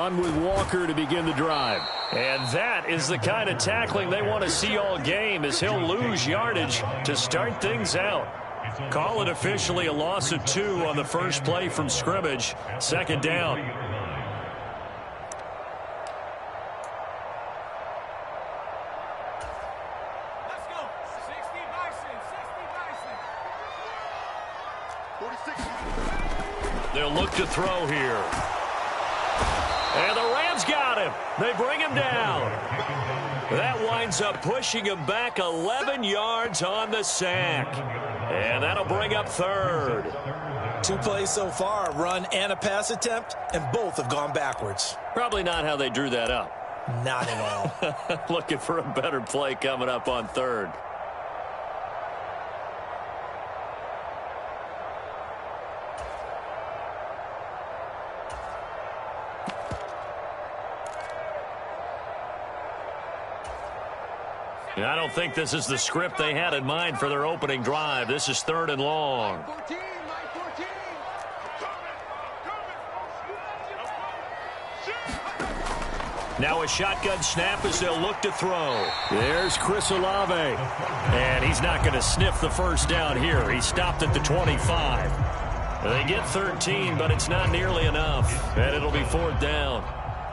run with Walker to begin the drive. And that is the kind of tackling they want to see all game, as he'll lose yardage to start things out. Call it officially a loss of 2 on the first play from scrimmage. Second down. Let's go. 60 Bison. They'll look to throw here. And the Rams got him. They bring him down. That winds up pushing him back 11 yards on the sack. And that'll bring up third. 2 plays so far, a run and a pass attempt, and both have gone backwards. Probably not how they drew that up. Not at all. Looking for a better play coming up on third. I don't think this is the script they had in mind for their opening drive. This is 3rd and long. Now a shotgun snap as they'll look to throw. There's Chris Olave. And he's not going to sniff the first down here. He stopped at the 25. They get 13, but it's not nearly enough. And it'll be 4th down.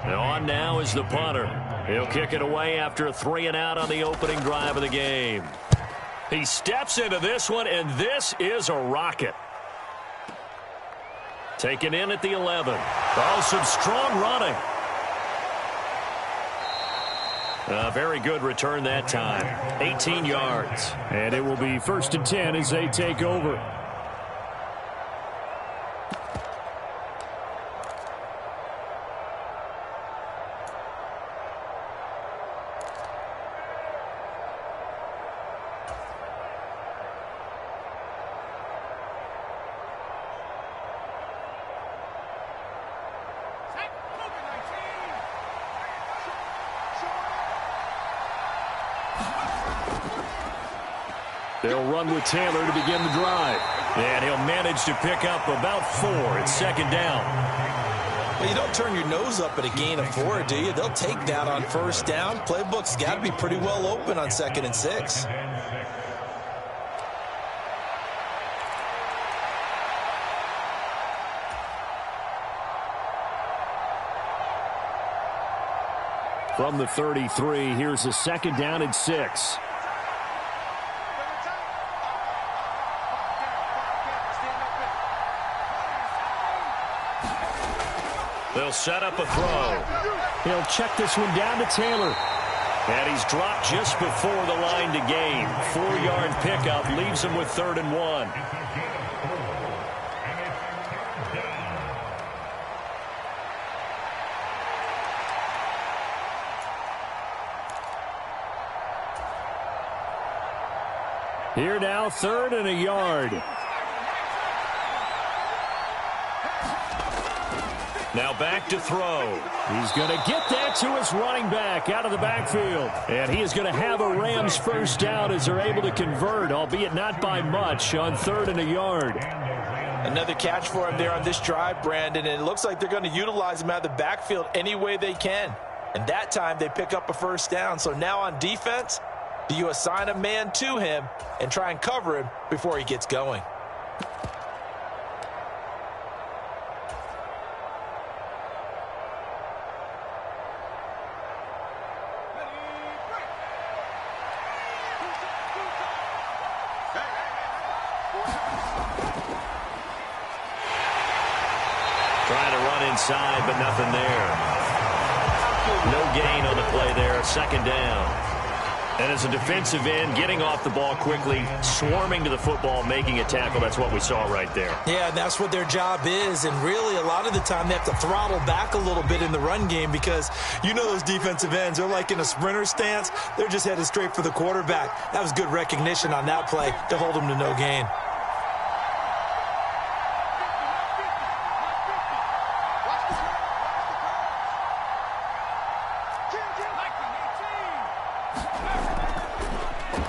And on now is the punter. He'll kick it away after a 3-and-out on the opening drive of the game. He steps into this one, and this is a rocket. Taken in at the 11. Oh, some strong running. A very good return that time. 18 yards. And it will be 1st and 10 as they take over. They'll run with Taylor to begin the drive. And he'll manage to pick up about 4 at 2nd down. Well, you don't turn your nose up at a gain of 4, do you? They'll take that on 1st down. Playbook's got to be pretty well open on 2nd and 6. From the 33, here's a 2nd down and 6. They'll set up a throw. He'll check this one down to Taylor. And he's dropped just before the line to gain. 4-yard pickup leaves him with 3rd and 1. Here now, 3rd and a yard. Now back to throw. He's going to get that to his running back out of the backfield. And he is going to have a Rams 1st down as they're able to convert, albeit not by much, on 3rd and a yard. Another catch for him there on this drive, Brandon, and it looks like they're going to utilize him out of the backfield any way they can. And that time they pick up a 1st down. So now on defense, do you assign a man to him and try and cover him before he gets going? Trying to run inside, but nothing there. No gain on the play there, 2nd down. And as a defensive end, getting off the ball quickly, swarming to the football, making a tackle, that's what we saw right there. Yeah, and that's what their job is. And really, a lot of the time, they have to throttle back a little bit in the run game because you know those defensive ends, they're like in a sprinter stance. They're just headed straight for the quarterback. That was good recognition on that play to hold them to no gain.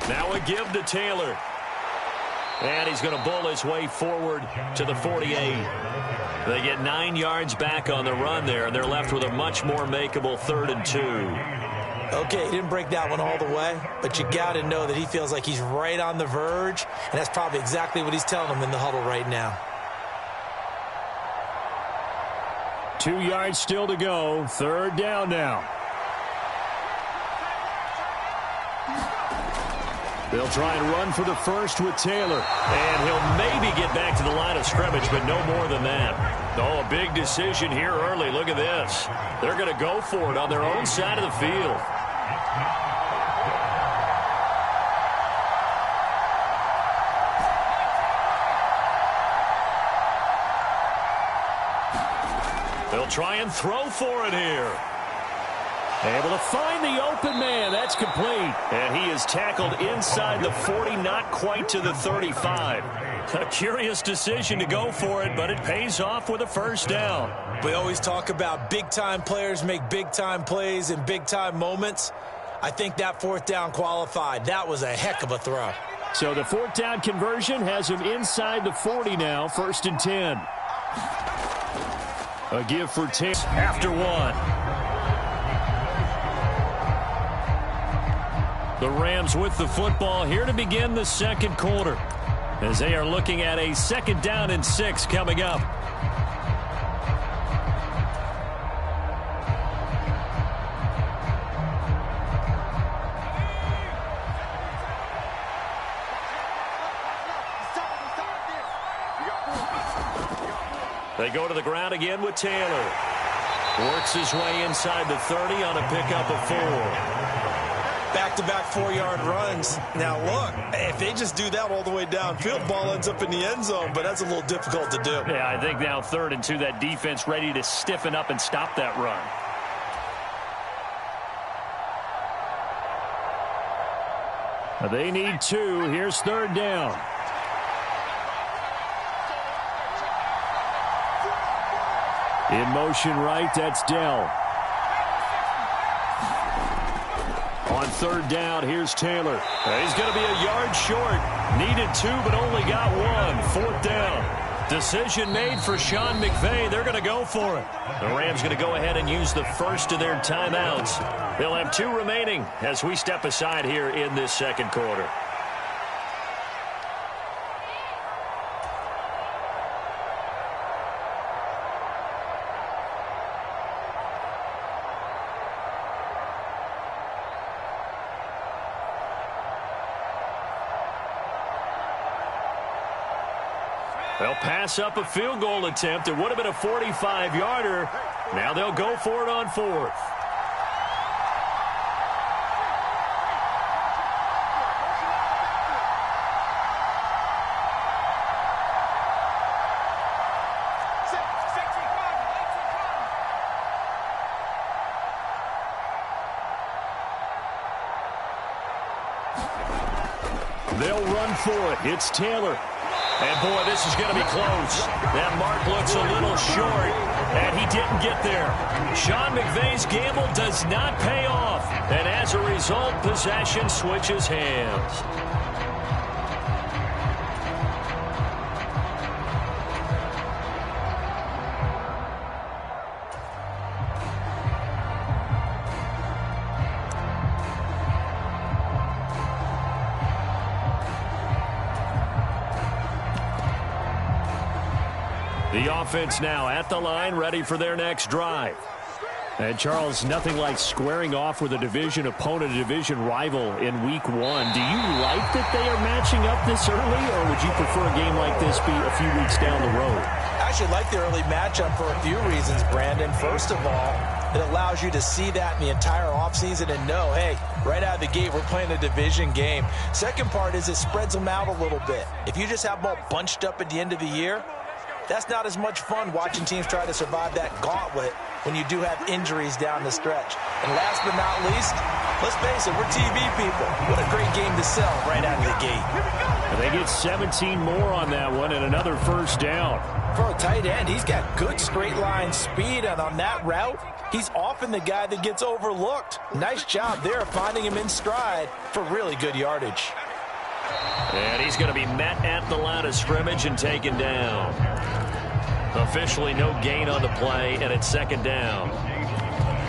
Now a give to Taylor. And he's going to bull his way forward to the 48. They get 9 yards back on the run there, and they're left with a much more makeable 3rd and 2. Okay, he didn't break that one all the way, but you got to know that he feels like he's right on the verge, and that's probably exactly what he's telling them in the huddle right now. 2 yards still to go. 3rd down now. They'll try and run for the first with Taylor. And he'll maybe get back to the line of scrimmage, but no more than that. Oh, a big decision here early. Look at this. They're going to go for it on their own side of the field. They'll try and throw for it here. Able to find the open man. That's complete. And he is tackled inside the 40, not quite to the 35. A curious decision to go for it, but it pays off with a first down. We always talk about big-time players make big-time plays in big-time moments. I think that 4th down qualified. That was a heck of a throw. So the 4th down conversion has him inside the 40 now. 1st and 10. A give for 10 after 1. The Rams with the football here to begin the 2nd quarter, as they are looking at a 2nd down and 6 coming up. They go to the ground again with Taylor. Works his way inside the 30 on a pickup of 4. Back-to-back 4-yard runs. Now, look, if they just do that all the way downfield, ball ends up in the end zone, but that's a little difficult to do. Yeah, I think now 3rd and 2, that defense ready to stiffen up and stop that run. They need 2. Here's 3rd down. In motion right, that's Dell. On 3rd down, here's Taylor. He's going to be a yard short. Needed 2, but only got 1. 4th down. Decision made for Sean McVay. They're going to go for it. The Rams going to go ahead and use the first of their timeouts. They'll have 2 remaining as we step aside here in this 2nd quarter. They'll pass up a field goal attempt. It would have been a 45-yarder. Now they'll go for it on 4th. They'll run for it. It's Taylor. And, boy, this is going to be close. That mark looks a little short, and he didn't get there. Sean McVay's gamble does not pay off, and as a result, possession switches hands. The offense now at the line, ready for their next drive. And, Charles, nothing like squaring off with a division opponent, a division rival in Week 1. Do you like that they are matching up this early, or would you prefer a game like this be a few weeks down the road? I actually like the early matchup for a few reasons, Brandon. First of all, it allows you to see that in the entire offseason and know, hey, right out of the gate, we're playing a division game. Second part is it spreads them out a little bit. If you just have them all bunched up at the end of the year, that's not as much fun watching teams try to survive that gauntlet when you do have injuries down the stretch. And last but not least, let's face it, we're TV people. What a great game to sell right out of the gate. And they get 17 more on that one and another first down. For a tight end, he's got good straight line speed, and on that route, he's often the guy that gets overlooked. Nice job there finding him in stride for really good yardage. And he's going to be met at the line of scrimmage and taken down. Officially no gain on the play, and it's second down.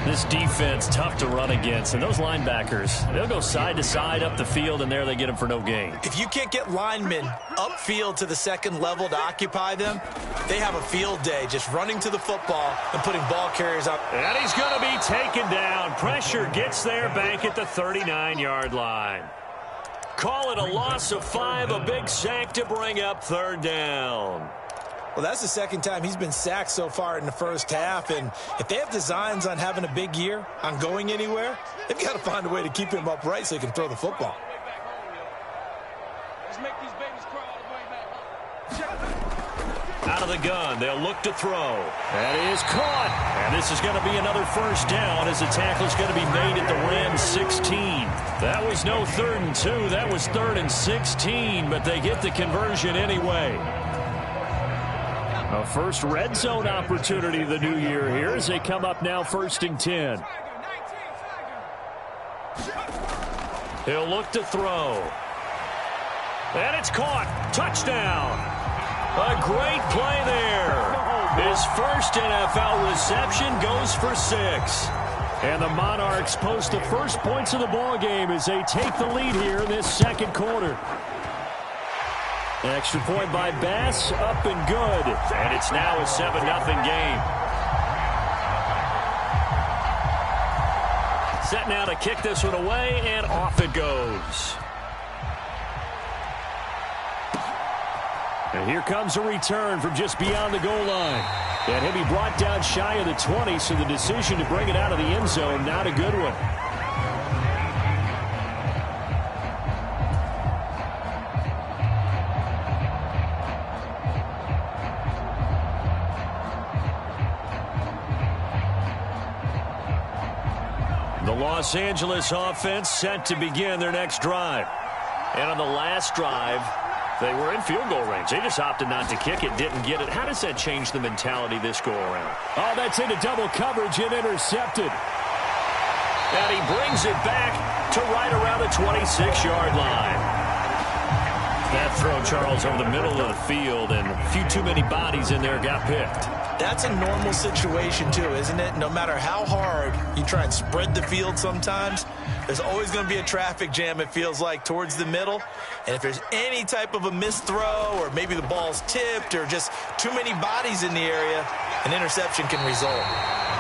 This defense, tough to run against. And those linebackers, they'll go side to side up the field, and there they get them for no gain. If you can't get linemen upfield to the second level to occupy them, they have a field day just running to the football and putting ball carriers up. And he's going to be taken down. Pressure gets there back at the 39-yard line. Call it a loss of 5, a big sack to bring up third down. Well, that's the second time he's been sacked so far in the first half, and if they have designs on having a big year, on going anywhere, they've got to find a way to keep him upright so he can throw the football. Out of the gun, they'll look to throw. That is caught. And this is going to be another first down as the tackle is going to be made at the Rams 16. That was no 3rd and 2. That was 3rd and 16, but they get the conversion anyway. A first red zone opportunity the new year here as they come up now 1st and 10. He'll look to throw. And it's caught. Touchdown. A great play there. His first NFL reception goes for 6. And the Monarchs post the first points of the ball game as they take the lead here in this second quarter. Extra point by Bass, up and good. And it's now a 7-0 game. Set now to kick this one away, and off it goes. And here comes a return from just beyond the goal line. And he'll be brought down shy of the 20, so the decision to bring it out of the end zone, not a good one. The Los Angeles offense set to begin their next drive. And on the last drive, they were in field goal range. They just opted not to kick it, didn't get it. How does that change the mentality this go-around? Oh, that's into double coverage and intercepted. And he brings it back to right around the 26-yard line. That throw, Charles, over the middle of the field, and a few too many bodies in there got picked. That's a normal situation, too, isn't it? No matter how hard you try and spread the field sometimes, there's always going to be a traffic jam, it feels like, towards the middle. And if there's any type of a missed throw or maybe the ball's tipped or just too many bodies in the area, an interception can result.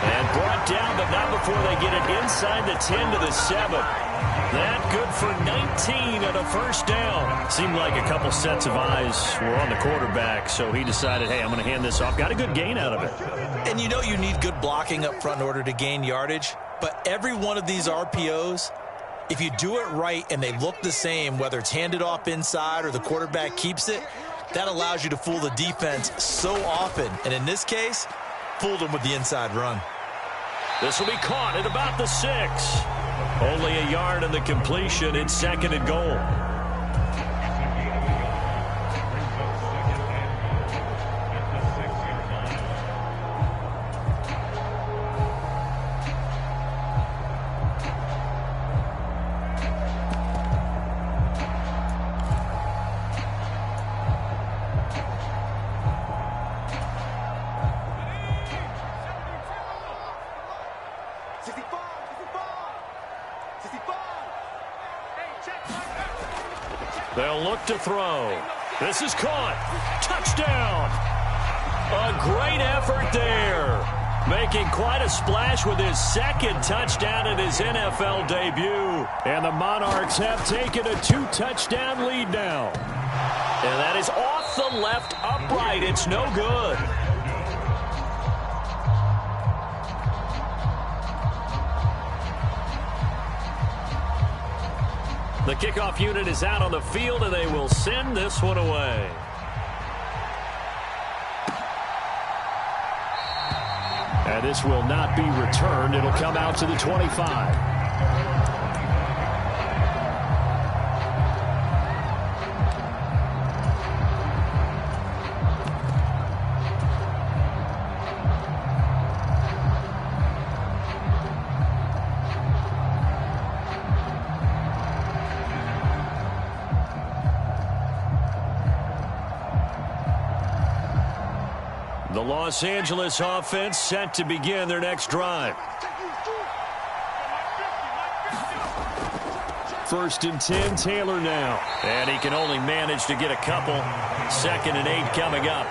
And brought down, but not before they get it inside the 10 to the 7. That good for 19 and a first down. Seemed like a couple sets of eyes were on the quarterback, so he decided, hey, I'm going to hand this off. Got a good gain out of it. And you know you need good blocking up front in order to gain yardage, but every one of these RPOs, if you do it right and they look the same, whether it's handed off inside or the quarterback keeps it, that allows you to fool the defense so often. And in this case, fooled them with the inside run. This will be caught at about the 6. Only a yard in the completion. It's 2nd and goal. They'll look to throw. This is caught. Touchdown. A great effort there. Making quite a splash with his 2nd touchdown in his NFL debut. And the Monarchs have taken a 2-touchdown lead now. And that is off the left upright. It's no good. The kickoff unit is out on the field, and they will send this one away. And this will not be returned. It'll come out to the 25. The Los Angeles offense set to begin their next drive. 1st and 10, Taylor now. And he can only manage to get a couple. 2nd and 8 coming up.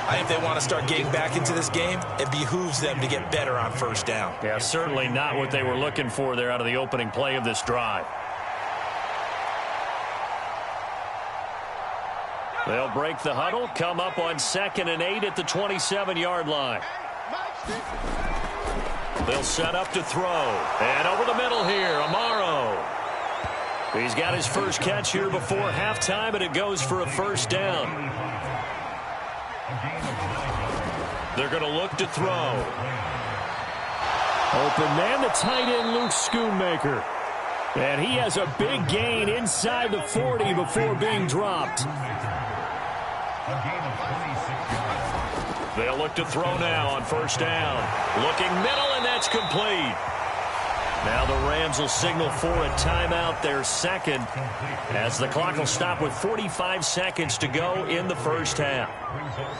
I think they want to start getting back into this game. It behooves them to get better on 1st down. Yeah, certainly not what they were looking for there out of the opening play of this drive. They'll break the huddle, come up on 2nd and 8 at the 27-yard line. They'll set up to throw. And over the middle here, Amaro. He's got his first catch here before halftime, and it goes for a 1st down. They're going to look to throw. Open man, the tight end, Luke Schoonmaker. And he has a big gain inside the 40 before being dropped. They'll look to throw now on 1st down. Looking middle, and that's complete. Now the Rams will signal for a timeout, their 2nd, as the clock will stop with 45 seconds to go in the 1st half.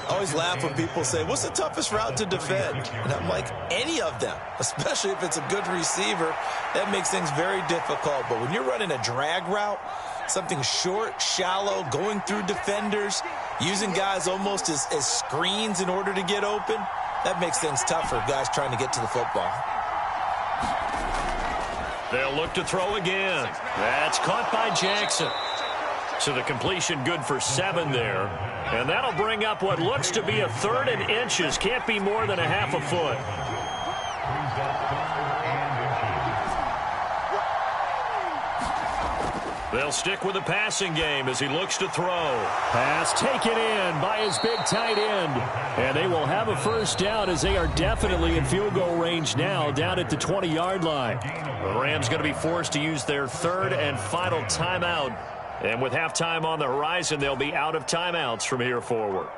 I always laugh when people say, what's the toughest route to defend? And I'm like, any of them, especially if it's a good receiver. That makes things very difficult. But when you're running a drag route, something short, shallow, going through defenders, using guys almost as screens in order to get open, that makes things tough for guys trying to get to the football. They'll look to throw again. That's caught by Jackson. So the completion good for 7 there. And that'll bring up what looks to be a 3rd and inches. Can't be more than a half a foot. They'll stick with the passing game as he looks to throw. Pass taken in by his big tight end. And they will have a 1st down as they are definitely in field goal range now down at the 20-yard line. The Rams going to be forced to use their 3rd and final timeout. And with halftime on the horizon, they'll be out of timeouts from here forward.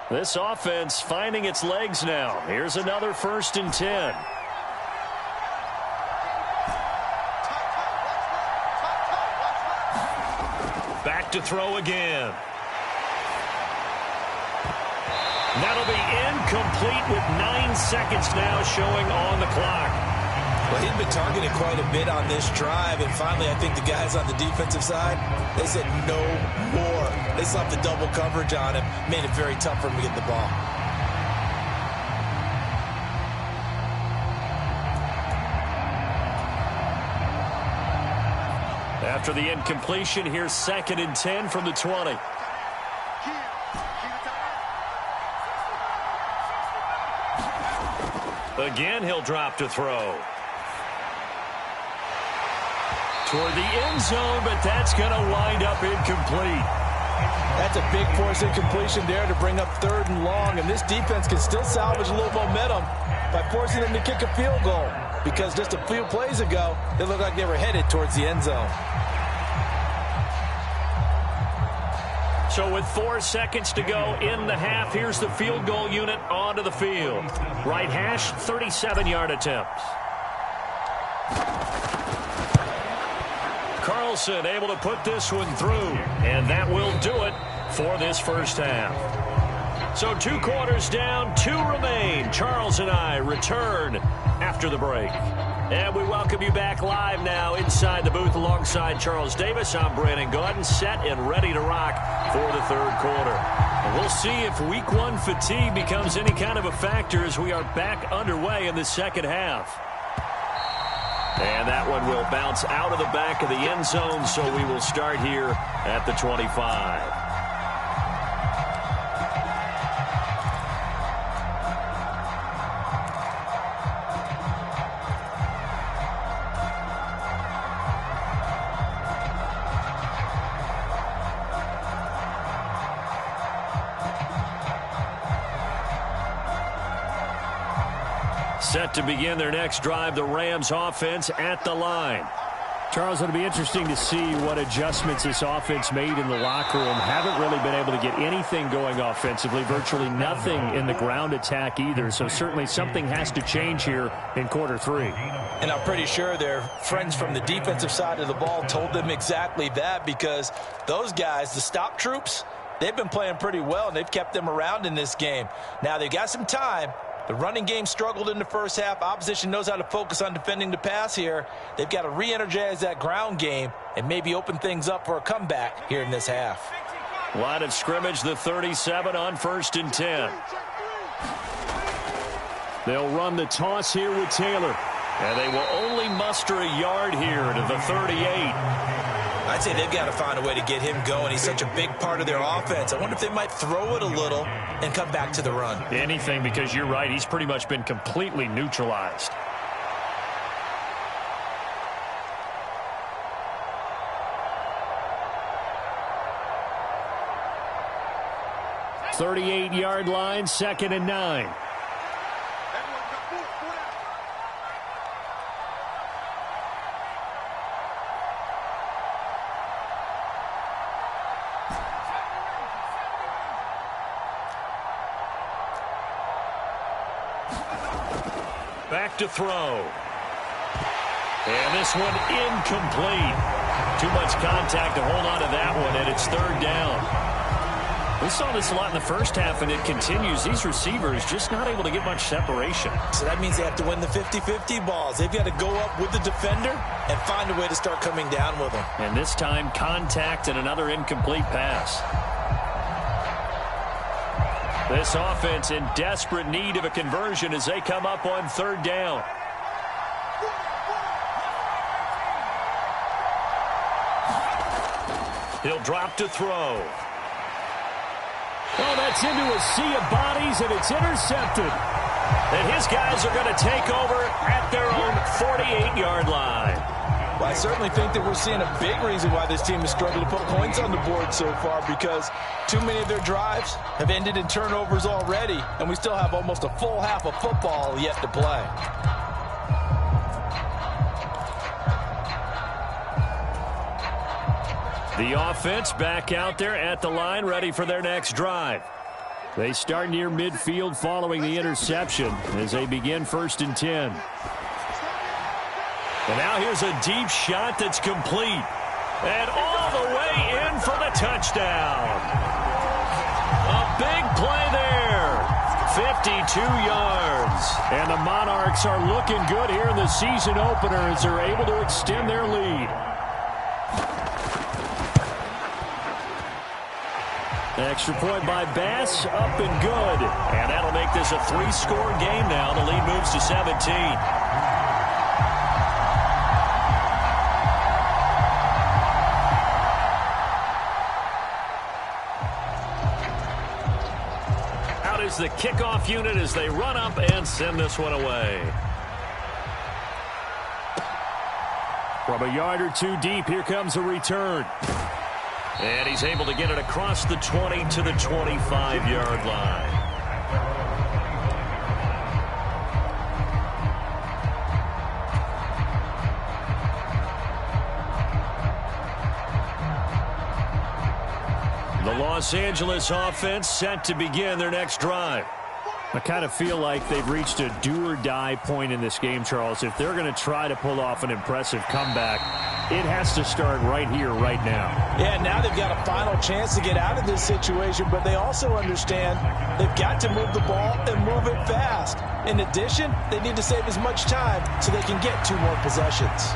This offense finding its legs now. Here's another 1st and 10. Back to throw again. That'll be incomplete with 9 seconds now showing on the clock. Well, he'd been targeted quite a bit on this drive, and finally I think the guys on the defensive side, they said no more. They slapped the double coverage on him, made it very tough for him to get the ball. After the incompletion, here's 2nd and 10 from the 20. Again, he'll drop to throw. Toward the end zone, but that's going to wind up incomplete. That's a big force incompletion there to bring up 3rd and long, and this defense can still salvage a little momentum by forcing them to kick a field goal, because just a few plays ago, it looked like they were headed towards the end zone. So with 4 seconds to go in the half, here's the field goal unit onto the field. Right hash, 37-yard attempt. Carlson able to put this one through, and that will do it for this 1st half. So 2 quarters down, 2 remain. Charles and I return after the break. And we welcome you back live now inside the booth alongside Charles Davis. I'm Brandon Gaudin, set and ready to rock for the 3rd quarter. And we'll see if week 1 fatigue becomes any kind of a factor as we are back underway in the 2nd half. And that one will bounce out of the back of the end zone, so we will start here at the 25. Set to begin their next drive, the Rams offense at the line. Charles, it'll be interesting to see what adjustments this offense made in the locker room. Haven't really been able to get anything going offensively, virtually nothing in the ground attack either. So certainly something has to change here in quarter three. And I'm pretty sure their friends from the defensive side of the ball told them exactly that, because those guys, the stop troops, they've been playing pretty well, and they've kept them around in this game. Now, they've got some time. The running game struggled in the first half. Opposition knows how to focus on defending the pass here. They've got to re-energize that ground game and maybe open things up for a comeback here in this half. Line of scrimmage, the 37 on 1st and 10. They'll run the toss here with Taylor. And they will only muster a yard here to the 38. I'd say they've got to find a way to get him going. He's such a big part of their offense. I wonder if they might throw it a little and come back to the run. Anything, because you're right. He's pretty much been completely neutralized. "38-yard line, 2nd and 9. Back to throw. And this one incomplete. Too much contact to hold on to that one, and it's 3rd down. We saw this a lot in the first half, and it continues. These receivers just not able to get much separation. So that means they have to win the 50-50 balls. They've got to go up with the defender and find a way to start coming down with them. And this time, contact and another incomplete pass. This offense in desperate need of a conversion as they come up on 3rd down. He'll drop to throw. Oh, that's into a sea of bodies, and it's intercepted. And his guys are going to take over at their own 48-yard line. Well, I certainly think that we're seeing a big reason why this team has struggled to put points on the board so far, because too many of their drives have ended in turnovers already, and we still have almost a full half of football yet to play. The offense back out there at the line, ready for their next drive. They start near midfield following the interception as they begin 1st and 10. And now here's a deep shot that's complete. And all the way in for the touchdown. A big play there. 52 yards. And the Monarchs are looking good here in the season opener as they're able to extend their lead. Extra point by Bass, up and good. And that'll make this a 3-score game now. The lead moves to 17. Out is the kickoff unit as they run up and send this one away. From a yard or two deep, here comes a return. And he's able to get it across the 20 to the 25-yard line. The Los Angeles offense set to begin their next drive. I kind of feel like they've reached a do-or-die point in this game, Charles. If they're going to try to pull off an impressive comeback, it has to start right here, right now. Yeah, now they've got a final chance to get out of this situation, but they also understand they've got to move the ball and move it fast. In addition, they need to save as much time so they can get 2 more possessions.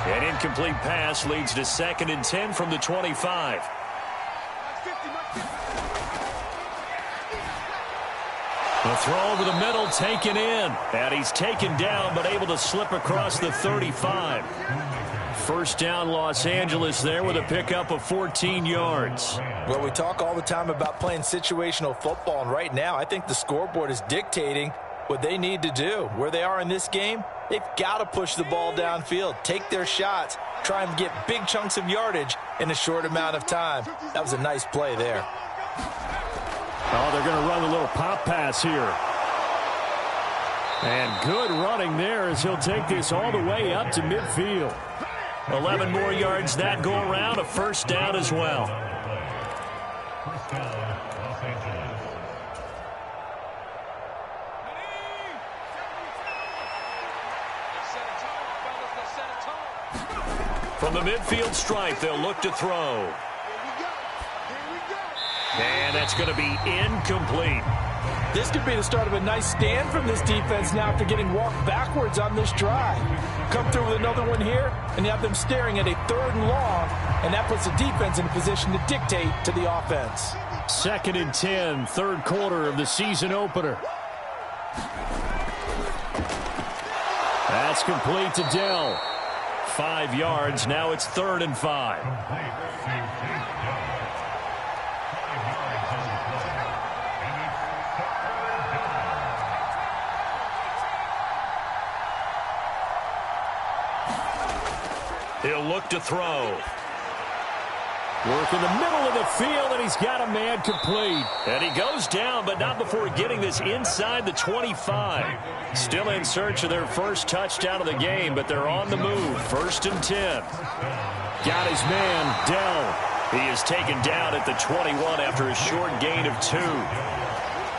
An incomplete pass leads to 2nd and 10 from the 25. The throw over the middle taken in. And he's taken down but able to slip across the 35. 1st down Los Angeles there with a pickup of 14 yards. Well, we talk all the time about playing situational football, and right now I think the scoreboard is dictating what they need to do. Where they are in this game, they've got to push the ball downfield, take their shots, try and get big chunks of yardage in a short amount of time. That was a nice play there. Oh, they're going to run a little pop pass here. And good running there as he'll take this all the way up to midfield. 11 more yards that go around, a first down as well. From the midfield stripe, they'll look to throw. And that's going to be incomplete. This could be the start of a nice stand from this defense now after getting walked backwards on this drive. Come through with another one here, and you have them staring at a 3rd and long, and that puts the defense in a position to dictate to the offense. 2nd and 10, 3rd quarter of the season opener. That's complete to Dell. 5 yards, now it's 3rd and 5. He'll look to throw. Work in the middle of the field, and he's got a man complete. And he goes down, but not before getting this inside the 25. Still in search of their first touchdown of the game, but they're on the move. 1st and 10. Got his man, Dell. He is taken down at the 21 after a short gain of 2.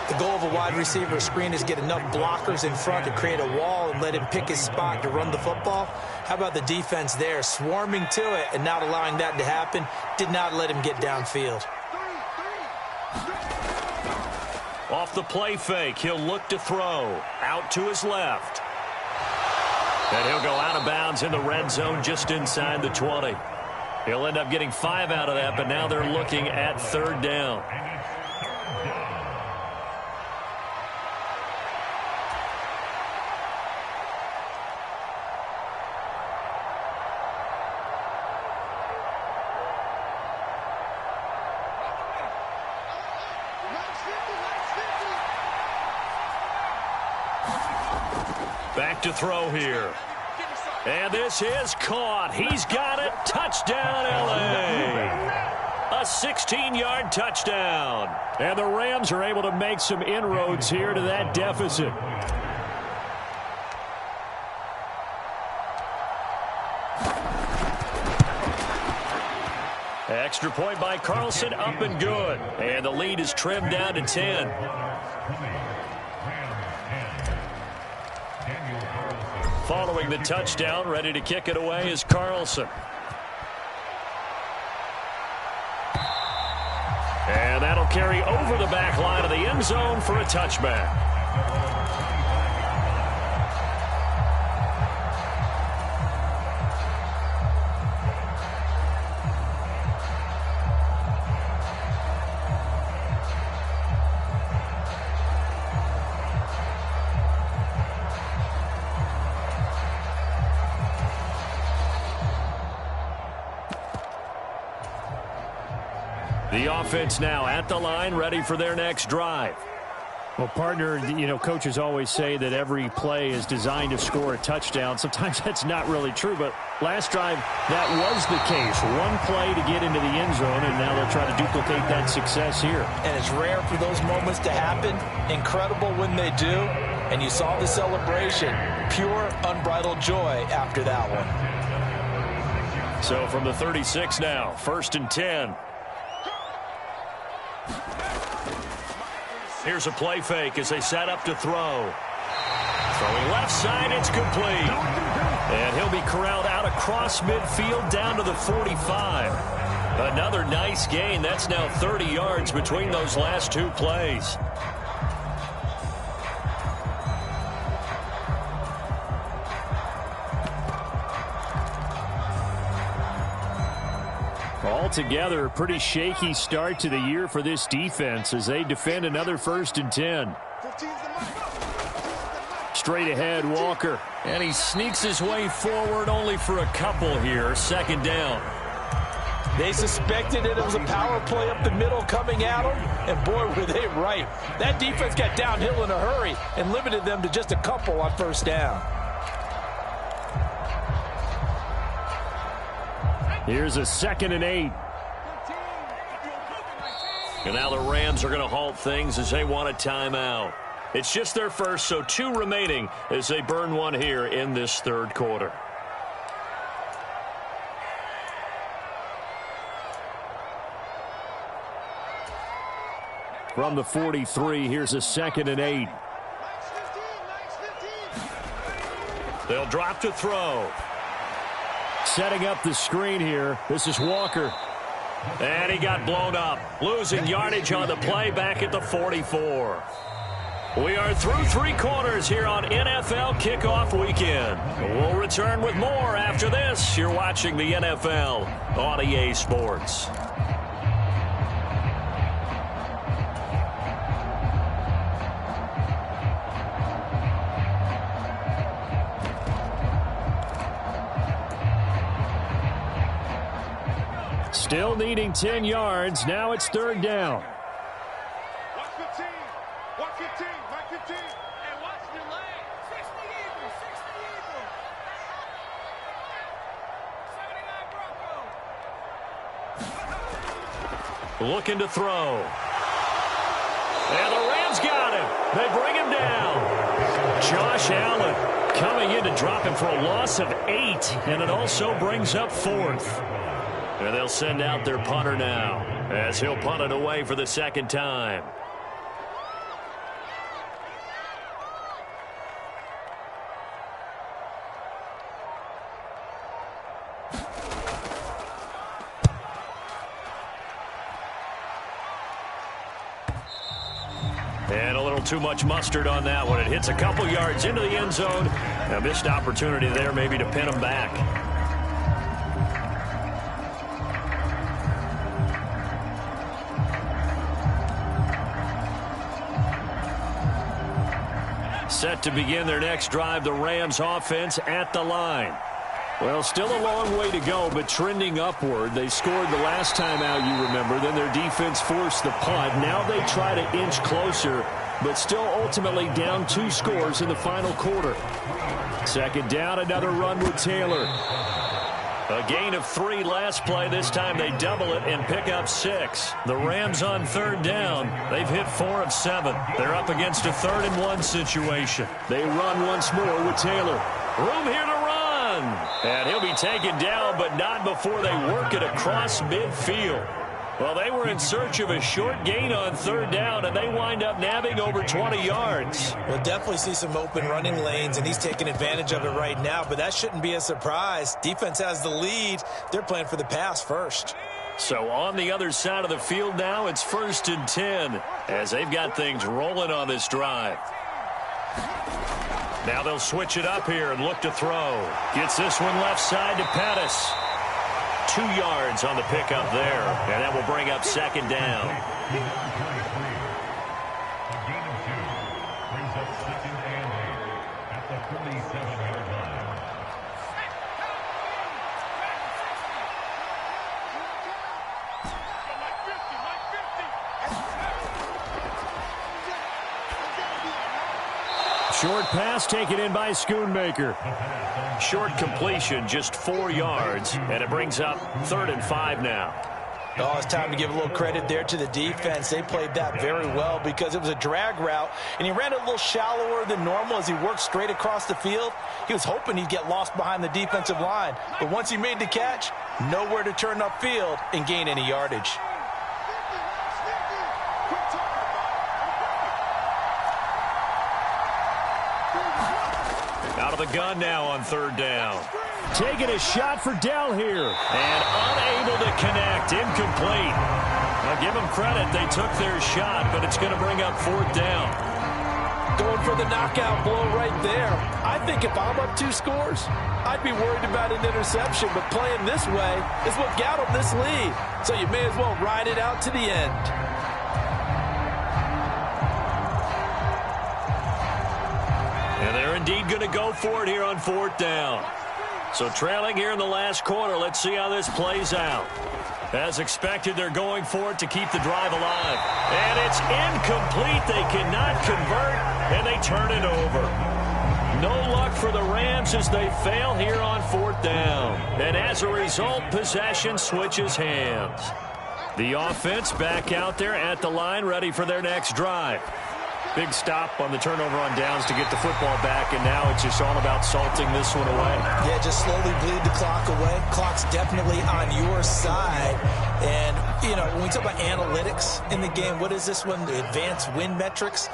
The goal of a wide receiver screen is get enough blockers in front to create a wall and let him pick his spot to run the football. How about the defense there, swarming to it and not allowing that to happen? Did not let him get downfield. Off the play fake, he'll look to throw. Out to his left. And he'll go out of bounds in the red zone just inside the 20. He'll end up getting 5 out of that, but now they're looking at 3rd down. Back to throw here. And this is caught. He's got it. Touchdown, L.A. A 16-yard touchdown. And the Rams are able to make some inroads here to that deficit. Extra point by Carlson, up and good. And the lead is trimmed down to 10. Following the touchdown, ready to kick it away is Carlson. And that'll carry over the back line of the end zone for a touchback. The offense now at the line, ready for their next drive. Well, partner, you know, coaches always say that every play is designed to score a touchdown. Sometimes that's not really true, but last drive, that was the case. One play to get into the end zone, and now they'll try to duplicate that success here. And it's rare for those moments to happen. Incredible when they do. And you saw the celebration. Pure, unbridled joy after that one. So from the 36 now, 1st and 10. Here's a play fake as they set up to throw. Throwing left side, it's complete. And he'll be corralled out across midfield down to the 45. Another nice gain. That's now 30 yards between those last 2 plays. Altogether, a pretty shaky start to the year for this defense as they defend another 1st and 10. Straight ahead, Walker. And he sneaks his way forward only for a couple here. 2nd down. They suspected it was a power play up the middle coming at them, and boy, were they right. That defense got downhill in a hurry and limited them to just a couple on 1st down. Here's a 2nd and 8. And now the Rams are going to halt things as they want a timeout. It's just their first, so 2 remaining as they burn one here in this third quarter. From the 43, here's a 2nd and 8. They'll drop to throw. Setting up the screen here. This is Walker. And he got blown up. Losing yardage on the play back at the 44. We are through 3 quarters here on NFL Kickoff Weekend. We'll return with more after this. You're watching the NFL on EA Sports. Still needing 10 yards. Now it's 3rd down. Watch 15. Watch 15. Watch 15. And watch your lane. 60 Eagles. 60 Eagles. 79 Broncos. Looking to throw. And the Rams got him. They bring him down. Josh Allen coming in to drop him for a loss of 8. And it also brings up 4th. And they'll send out their punter now as he'll punt it away for the 2nd time. And a little too much mustard on that one. It hits a couple yards into the end zone. A missed opportunity there maybe to pin him back. Set to begin their next drive, the Rams offense at the line. Well, still a long way to go, but trending upward. They scored the last time out, you remember. Then their defense forced the punt. Now they try to inch closer, but still ultimately down 2 scores in the final quarter. 2nd down, another run with Taylor. A gain of 3 last play. This time they double it and pick up 6. The Rams on 3rd down. They've hit 4 of 7. They're up against a 3rd and 1 situation. They run once more with Taylor. Room here to run. And he'll be taken down, but not before they work it across midfield. Well, they were in search of a short gain on 3rd down, and they wind up nabbing over 20 yards. We'll definitely see some open running lanes, and he's taking advantage of it right now, but that shouldn't be a surprise. Defense has the lead. They're playing for the pass first. So on the other side of the field now, it's 1st and 10 as they've got things rolling on this drive. Now they'll switch it up here and look to throw. Gets this one left side to Pettis. 2 yards on the pickup there, and that will bring up 2nd down. Short pass taken in by Schoonmaker. Short completion, just 4 yards, and it brings up 3rd and 5 now. Oh, it's time to give a little credit there to the defense. They played that very well because it was a drag route, and he ran it a little shallower than normal as he worked straight across the field. He was hoping he'd get lost behind the defensive line, but once he made the catch, nowhere to turn upfield and gain any yardage. Out of the gun now on 3rd down. Taking a shot for Dell here. And unable to connect. Incomplete. Now give them credit. They took their shot, but it's going to bring up 4th down. Going for the knockout blow right there. I think if I'm up 2 scores, I'd be worried about an interception, but playing this way is what got them this lead. So you may as well ride it out to the end. And they're indeed going to go for it here on 4th down. So trailing here in the last quarter, let's see how this plays out. As expected, they're going for it to keep the drive alive. And it's incomplete. They cannot convert, and they turn it over. No luck for the Rams as they fail here on 4th down. And as a result, possession switches hands. The offense back out there at the line, ready for their next drive. Big stop on the turnover on downs to get the football back, and now it's just all about salting this one away. Yeah, just slowly bleed the clock away. Clock's definitely on your side. And, you know, when we talk about analytics in the game, what is this one? The advanced win metrics?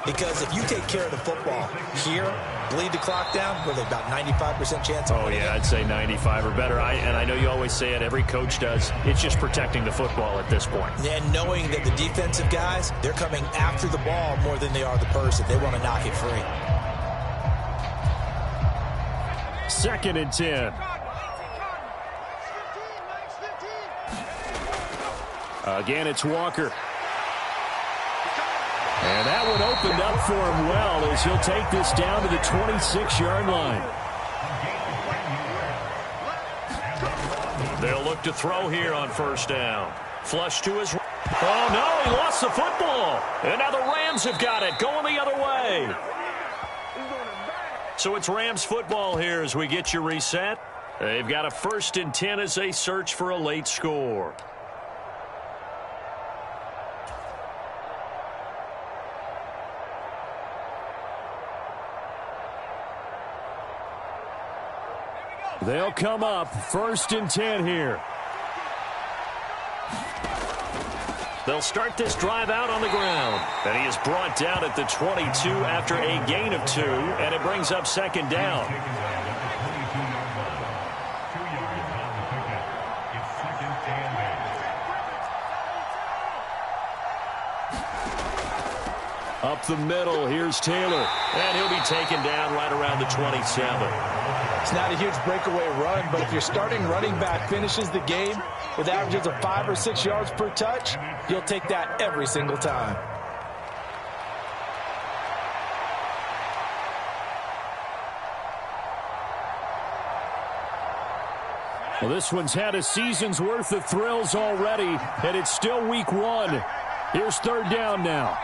Because if you take care of the football here, bleed the clock down, what are they, about 95% chance of winning? I'd say 95 or better. And I know you always say it, every coach does. It's just protecting the football at this point. And knowing that the defensive guys, they're coming after the ball more than they are the person. They want to knock it free. 2nd and 10. Again, it's Walker. And that one opened up for him well as he'll take this down to the 26-yard line. They'll look to throw here on 1st down. Flush to his... Oh, no, he lost the football. And now the Rams have got it, going the other way. So it's Rams football here as we get you reset. They've got a 1st and 10 as they search for a late score. They'll come up 1st and 10 here. They'll start this drive out on the ground. And he is brought down at the 22 after a gain of 2, and it brings up 2nd down. Up the middle, here's Taylor. And he'll be taken down right around the 27. It's not a huge breakaway run, but if your starting running back finishes the game with averages of 5 or 6 yards per touch, you'll take that every single time. Well, this one's had a season's worth of thrills already, and it's still week 1. Here's 3rd down now.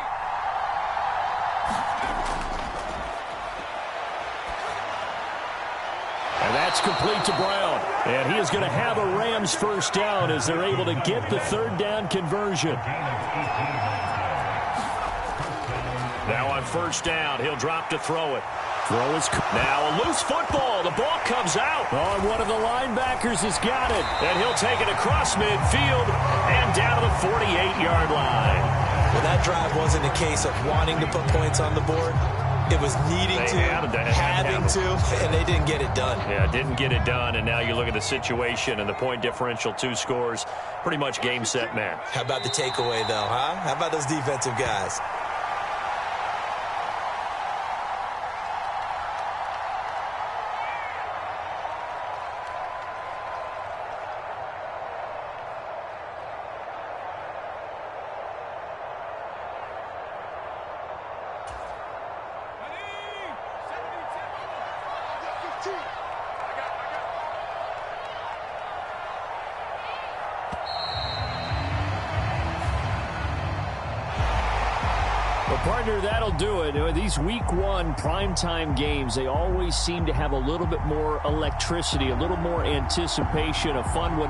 And that's complete to Brown. And he is going to have a Rams 1st down as they're able to get the 3rd down conversion. Now on 1st down, he'll drop to throw it. Throw is now a loose football. The ball comes out. Oh, and one of the linebackers has got it. And he'll take it across midfield and down to the 48-yard line. Well, that drive wasn't a case of wanting to put points on the board. It was needing to, having to, and they didn't get it done. Yeah, didn't get it done, and now you look at the situation and the point differential, 2 scores, pretty much game, set, match. How about the takeaway, though, huh? How about those defensive guys? Partner, that'll do it. These week 1 primetime games, they always seem to have a little bit more electricity, a little more anticipation, a fun one.